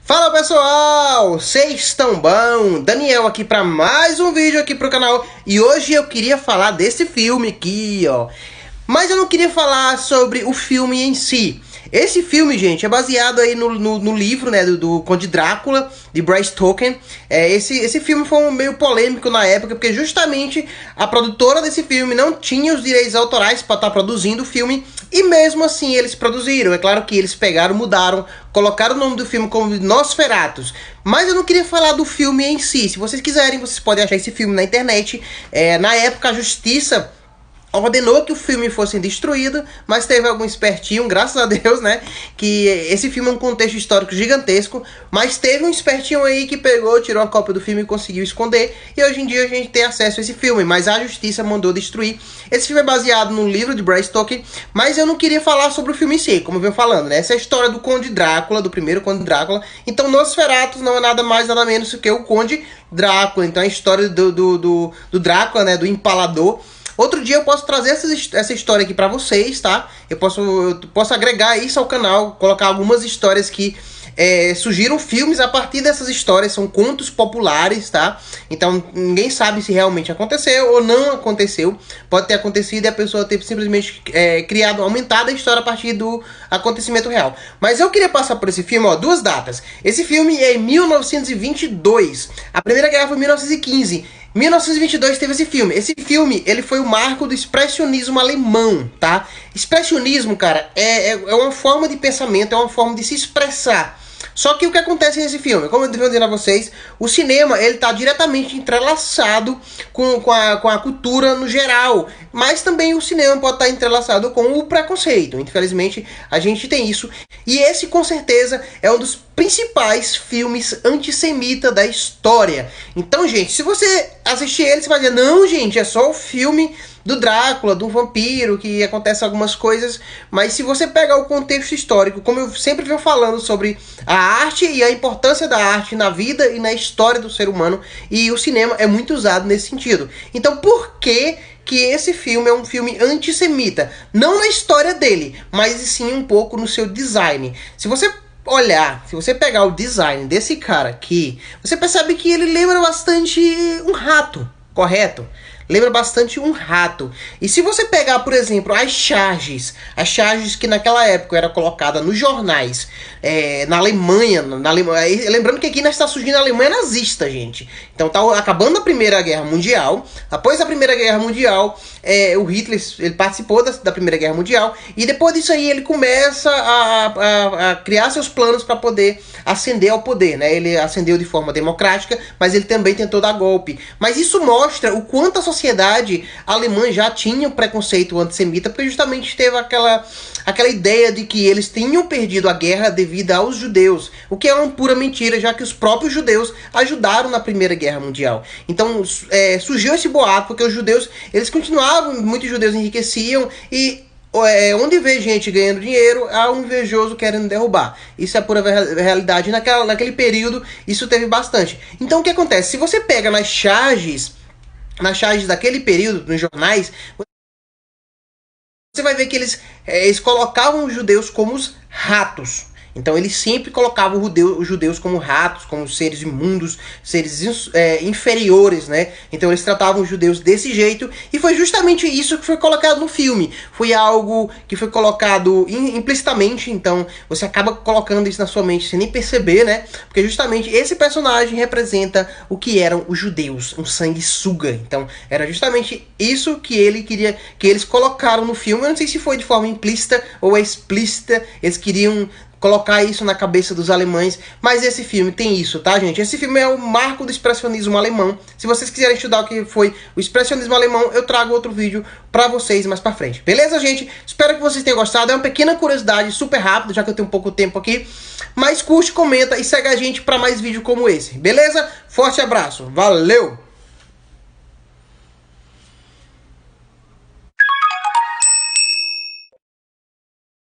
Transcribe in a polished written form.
Fala pessoal, vocês estão bom? Daniel aqui para mais um vídeo aqui pro canal. E hoje eu queria falar desse filme aqui, ó. Mas eu não queria falar sobre o filme em si. Esse filme, gente, é baseado aí no livro, né, do Conde Drácula, de Bram Stoker. Esse filme foi meio polêmico na época, porque justamente a produtora desse filme não tinha os direitos autorais para estar produzindo o filme, e mesmo assim eles produziram. É claro que eles pegaram, mudaram, colocaram o nome do filme como Nosferatus. Mas eu não queria falar do filme em si. Se vocês quiserem, vocês podem achar esse filme na internet. Na época, a justiça ordenou que o filme fosse destruído, mas teve algum espertinho, graças a Deus, né, que esse filme é um contexto histórico gigantesco, mas teve um espertinho aí que pegou, tirou a cópia do filme e conseguiu esconder, e hoje em dia a gente tem acesso a esse filme, mas a justiça mandou destruir. Esse filme é baseado no livro de Bram Stoker, mas eu não queria falar sobre o filme em si, como eu venho falando, né, essa é a história do Conde Drácula, do primeiro Conde Drácula, então Nosferatus não é nada mais, nada menos do que o Conde Drácula, então é a história do Drácula, né, do Empalador. Outro dia eu posso trazer essa história aqui pra vocês, tá? Eu posso agregar isso ao canal, colocar algumas histórias que surgiram filmes a partir dessas histórias, são contos populares, tá? Então ninguém sabe se realmente aconteceu ou não aconteceu. Pode ter acontecido e a pessoa ter simplesmente aumentado a história a partir do acontecimento real. Mas eu queria passar por esse filme, ó, duas datas. Esse filme é em 1922, a Primeira Guerra foi em 1915. 1922 teve esse filme. Esse filme, ele foi o marco do expressionismo alemão, tá? Expressionismo, cara, é uma forma de pensamento, é uma forma de se expressar. Só que o que acontece nesse filme? Como eu estou dizendo a vocês, o cinema, ele tá diretamente entrelaçado com a cultura no geral. Mas também o cinema pode estar entrelaçado com o preconceito. Infelizmente, a gente tem isso. E esse, com certeza, é um dos principais filmes antissemita da história. Então, gente, se você assistir ele, você vai dizer, não, gente, é só o filme do Drácula, do vampiro, que acontece algumas coisas, mas se você pegar o contexto histórico, como eu sempre venho falando sobre a arte e a importância da arte na vida e na história do ser humano, e o cinema é muito usado nesse sentido. Então, por que esse filme é um filme antissemita? Não na história dele, mas sim um pouco no seu design. Se você olhar, se você pegar o design desse cara aqui, você percebe que ele lembra bastante um rato, correto? Lembra bastante um rato. E se você pegar, por exemplo, as charges que naquela época era colocada nos jornais, na Alemanha, lembrando que aqui nós está surgindo a Alemanha nazista, gente. Então tá acabando a Primeira Guerra Mundial. Após a Primeira Guerra Mundial, o Hitler, ele participou da Primeira Guerra Mundial, e depois disso aí ele começa a criar seus planos para poder ascender ao poder, né? Ele ascendeu de forma democrática, mas ele também tentou dar golpe. Mas isso mostra o quanto a sociedade alemã já tinha um preconceito antissemita, porque justamente teve aquela ideia de que eles tinham perdido a guerra devido aos judeus, o que é uma pura mentira, já que os próprios judeus ajudaram na Primeira Guerra Mundial. Então surgiu esse boato, porque os judeus, eles continuavam, muitos judeus enriqueciam, e onde vê gente ganhando dinheiro, há um invejoso querendo derrubar. Isso é a pura realidade. Naquele período, isso teve bastante. Então o que acontece? Se você pega nas charges daquele período, nos jornais, você vai ver que eles colocavam os judeus como os ratos. Então eles sempre colocavam os judeus como ratos, como seres imundos, seres inferiores, né? Então eles tratavam os judeus desse jeito, e foi justamente isso que foi colocado no filme. Foi algo que foi colocado implicitamente, então você acaba colocando isso na sua mente sem nem perceber, né? Porque justamente esse personagem representa o que eram os judeus, um sanguessuga. Então era justamente isso que ele queria, que eles colocaram no filme. Eu não sei se foi de forma implícita ou explícita, eles queriam colocar isso na cabeça dos alemães, mas esse filme tem isso, tá, gente? Esse filme é o marco do expressionismo alemão. Se vocês quiserem estudar o que foi o expressionismo alemão, eu trago outro vídeo pra vocês mais pra frente. Beleza, gente? Espero que vocês tenham gostado. É uma pequena curiosidade, super rápida, já que eu tenho pouco tempo aqui. Mas curte, comenta e segue a gente pra mais vídeo como esse. Beleza? Forte abraço. Valeu!